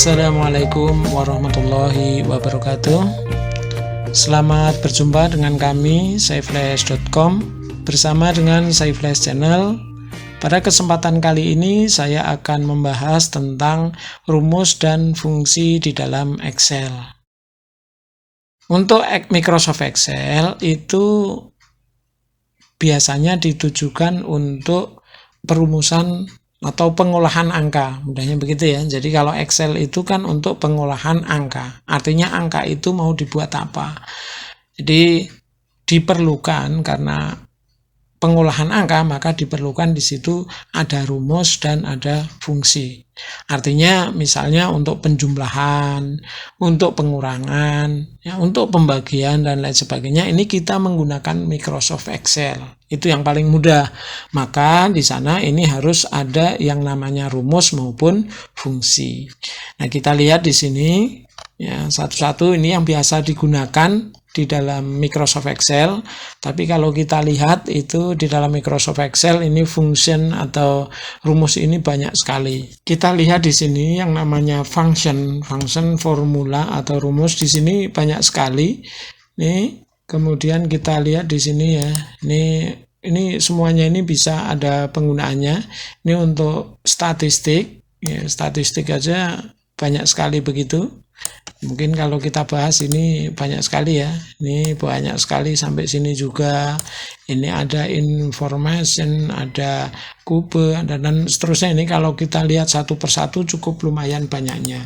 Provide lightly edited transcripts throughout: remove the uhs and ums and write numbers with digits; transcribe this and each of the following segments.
Assalamualaikum warahmatullahi wabarakatuh. Selamat berjumpa dengan kami saiflash.com bersama dengan Saiflash Channel. Pada kesempatan kali ini saya akan membahas tentang rumus dan fungsi di dalam Excel. Untuk Microsoft Excel itu biasanya ditujukan untuk perumusan atau pengolahan angka, mudahnya begitu ya. Jadi kalau Excel itu kan untuk pengolahan angka, artinya angka itu mau dibuat apa. Jadi diperlukan karena pengolahan angka, maka diperlukan di situ ada rumus dan ada fungsi. Artinya misalnya untuk penjumlahan, untuk pengurangan, ya, untuk pembagian dan lain sebagainya, ini kita menggunakan Microsoft Excel. Itu yang paling mudah. Maka di sana ini harus ada yang namanya rumus maupun fungsi. Nah, kita lihat di sini ya, satu-satu ini yang biasa digunakan di dalam Microsoft Excel. Tapi kalau kita lihat itu di dalam Microsoft Excel ini function atau rumus ini banyak sekali. Kita lihat di sini yang namanya function formula atau rumus di sini banyak sekali. Nih, kemudian kita lihat di sini ya. Ini semuanya ini bisa ada penggunaannya. Ini untuk statistik, ya, statistik aja banyak sekali begitu. Mungkin kalau kita bahas ini banyak sekali ya. Ini banyak sekali sampai sini juga. Ini ada information, ada kube, dan seterusnya. Ini kalau kita lihat satu persatu cukup lumayan banyaknya.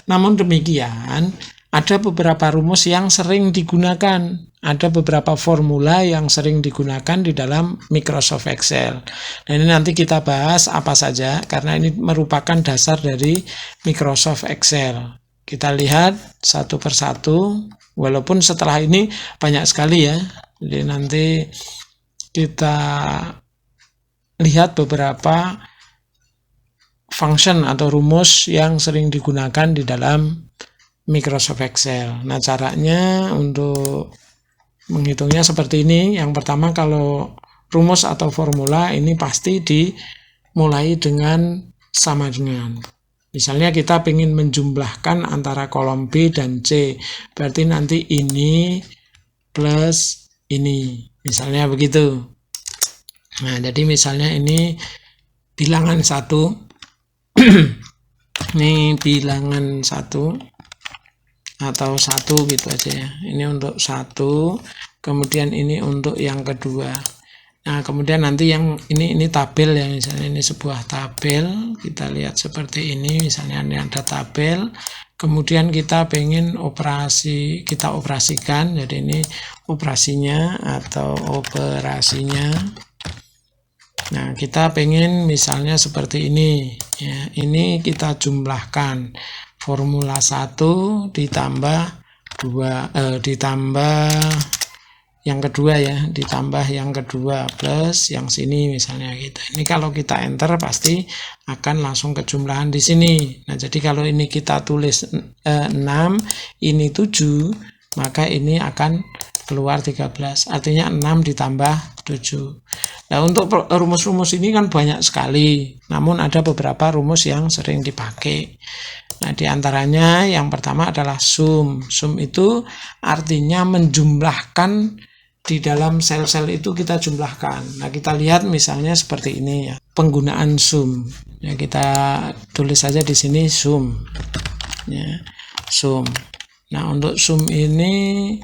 Namun demikian, ada beberapa rumus yang sering digunakan. Ada beberapa formula yang sering digunakan di dalam Microsoft Excel. Nah, ini nanti kita bahas apa saja, karena ini merupakan dasar dari Microsoft Excel. Kita lihat satu persatu, walaupun setelah ini banyak sekali ya. Jadi nanti kita lihat beberapa function atau rumus yang sering digunakan di dalam Microsoft Excel. Nah, caranya untuk menghitungnya seperti ini. Yang pertama, kalau rumus atau formula ini pasti dimulai dengan sama dengan. Misalnya kita ingin menjumlahkan antara kolom B dan C, berarti nanti ini plus ini, misalnya begitu. Nah, jadi misalnya ini bilangan 1, ini bilangan 1 atau 1 gitu aja ya. Ini untuk 1, kemudian ini untuk yang kedua. Nah, kemudian nanti yang ini tabel ya, misalnya ini sebuah tabel, kita lihat seperti ini, misalnya ini ada tabel, kemudian kita pengen kita operasikan, jadi ini operasinya atau operasinya. Nah, kita pengen misalnya seperti ini, ya, ini kita jumlahkan, formula 1 ditambah 2, ditambah yang kedua ya, ditambah yang kedua plus yang sini misalnya gitu. Ini kalau kita enter pasti akan langsung ke jumlahan di sini. Nah, jadi kalau ini kita tulis 6, ini 7, maka ini akan keluar 13. Artinya 6 ditambah 7. Nah, untuk rumus-rumus ini kan banyak sekali. Namun ada beberapa rumus yang sering dipakai. Nah, diantaranya yang pertama adalah sum. Sum itu artinya menjumlahkan. Di dalam sel-sel itu kita jumlahkan. Nah, kita lihat misalnya seperti ini ya. Penggunaan sum. Ya, kita tulis saja di sini sum. Ya, sum. Nah, untuk sum ini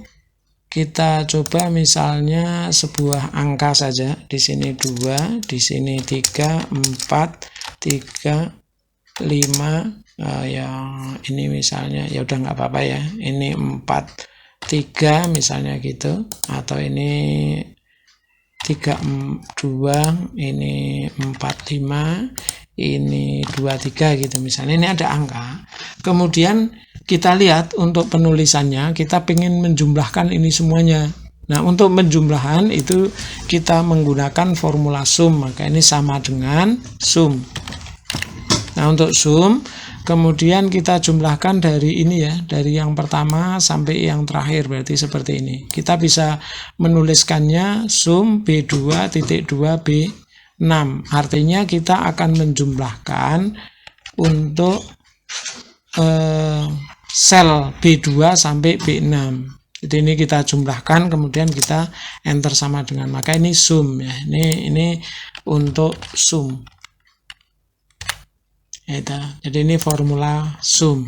kita coba misalnya sebuah angka saja. Di sini 2, di sini 3, 4, 3, 5. Yang ini misalnya ya udah nggak apa-apa ya. Ini 4, 3 misalnya gitu, atau ini 3, 2, ini 4, 5, ini 2, 3 gitu misalnya. Ini ada angka. Kemudian kita lihat untuk penulisannya, kita ingin menjumlahkan ini semuanya. Nah, untuk menjumlahan itu kita menggunakan formula sum, maka ini sama dengan sum. Nah, untuk sum kemudian kita jumlahkan dari ini ya, dari yang pertama sampai yang terakhir, berarti seperti ini. Kita bisa menuliskannya sum B2.2B6. Artinya kita akan menjumlahkan untuk sel B2 sampai B6. Jadi ini kita jumlahkan, kemudian kita enter sama dengan, maka ini sum ya. Ini untuk sum. Jadi ini formula sum.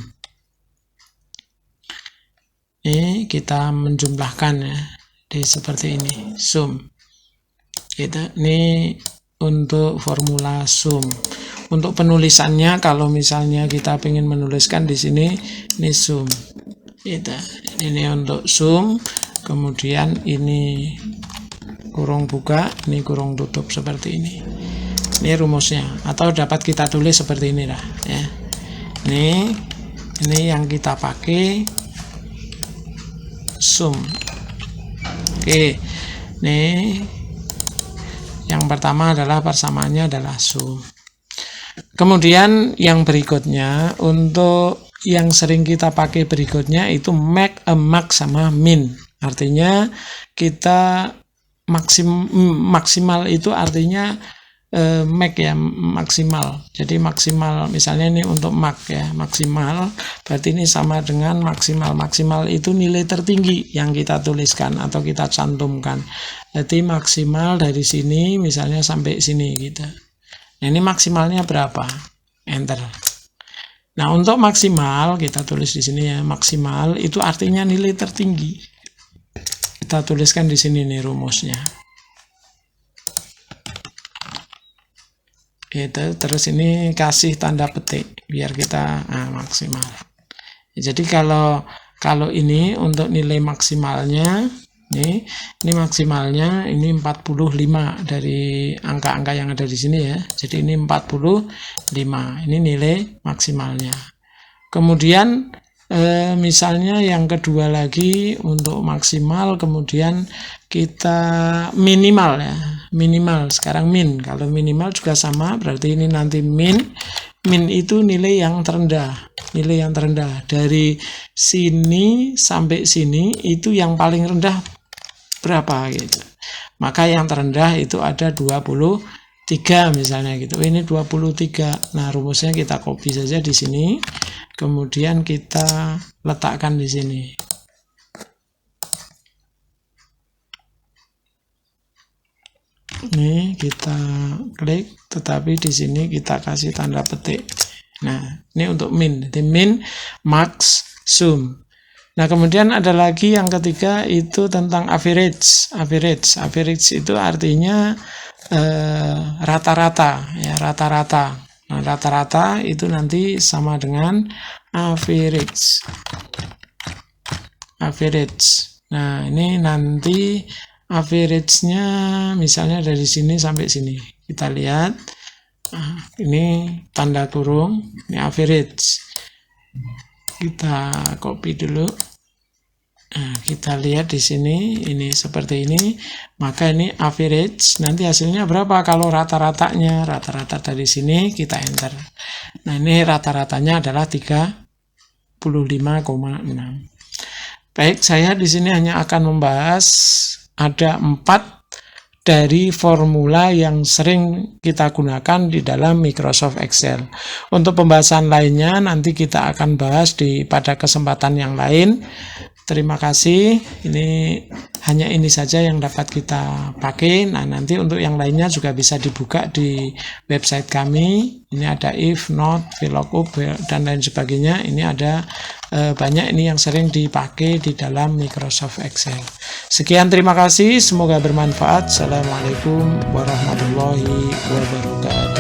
Ini kita menjumlahkan ya. Jadi seperti ini, sum. Ini untuk formula sum. Untuk penulisannya, kalau misalnya kita ingin menuliskan di sini, ini sum. Ini untuk sum, kemudian ini kurung buka, ini kurung tutup seperti ini. Ini rumusnya, atau dapat kita tulis seperti ini lah ya. Ini yang kita pakai sum. Oke, nih yang pertama adalah persamaannya adalah sum. Kemudian yang berikutnya, untuk yang sering kita pakai berikutnya itu make, max sama min. Artinya kita maksimal itu artinya make ya, maksimal. Jadi maksimal, misalnya ini untuk max ya, maksimal berarti ini sama dengan maksimal. Maksimal itu nilai tertinggi yang kita tuliskan atau kita cantumkan. Jadi maksimal dari sini misalnya sampai sini gitu. Nah, ini maksimalnya berapa? Enter. Nah, untuk maksimal kita tulis di sini ya, maksimal itu artinya nilai tertinggi. Kita tuliskan di sini nih rumusnya. Terus ini kasih tanda petik biar kita maksimal. Jadi kalau ini untuk nilai maksimalnya, ini maksimalnya ini 45 dari angka-angka yang ada di sini ya. Jadi ini 45, ini nilai maksimalnya. Kemudian misalnya yang kedua lagi untuk maksimal, kemudian kita minimal ya, minimal sekarang min. Kalau minimal juga sama, berarti ini nanti min itu nilai yang terendah. Nilai yang terendah dari sini sampai sini itu yang paling rendah berapa gitu. Maka yang terendah itu ada 23 misalnya gitu. Ini 23. Nah, rumusnya kita copy saja di sini. Kemudian kita letakkan di sini. Ini kita klik, tetapi di sini kita kasih tanda petik. Nah, ini untuk min. Jadi min, max, sum. Nah, kemudian ada lagi yang ketiga itu tentang average. Average itu artinya rata-rata ya, rata-rata. Nah, rata-rata itu nanti sama dengan average. Nah, ini nanti average-nya misalnya dari sini sampai sini. Kita lihat. Nah, ini tanda kurung, ini average. Kita copy dulu. Nah, kita lihat di sini, ini seperti ini. Maka ini average. Nanti hasilnya berapa? Kalau rata-ratanya, rata-rata dari sini kita enter. Nah, ini rata-ratanya adalah 35,6. Baik, saya di sini hanya akan membahas ada 4 dari formula yang sering kita gunakan di dalam Microsoft Excel. Untuk pembahasan lainnya nanti kita akan bahas pada kesempatan yang lain. Terima kasih. Ini hanya ini saja yang dapat kita pakai. Nah, nanti untuk yang lainnya juga bisa dibuka di website kami. Ini ada if, not, VLOOKUP, dan lain sebagainya. Ini ada banyak ini yang sering dipakai di dalam Microsoft Excel. Sekian, terima kasih. Semoga bermanfaat. Assalamualaikum warahmatullahi wabarakatuh.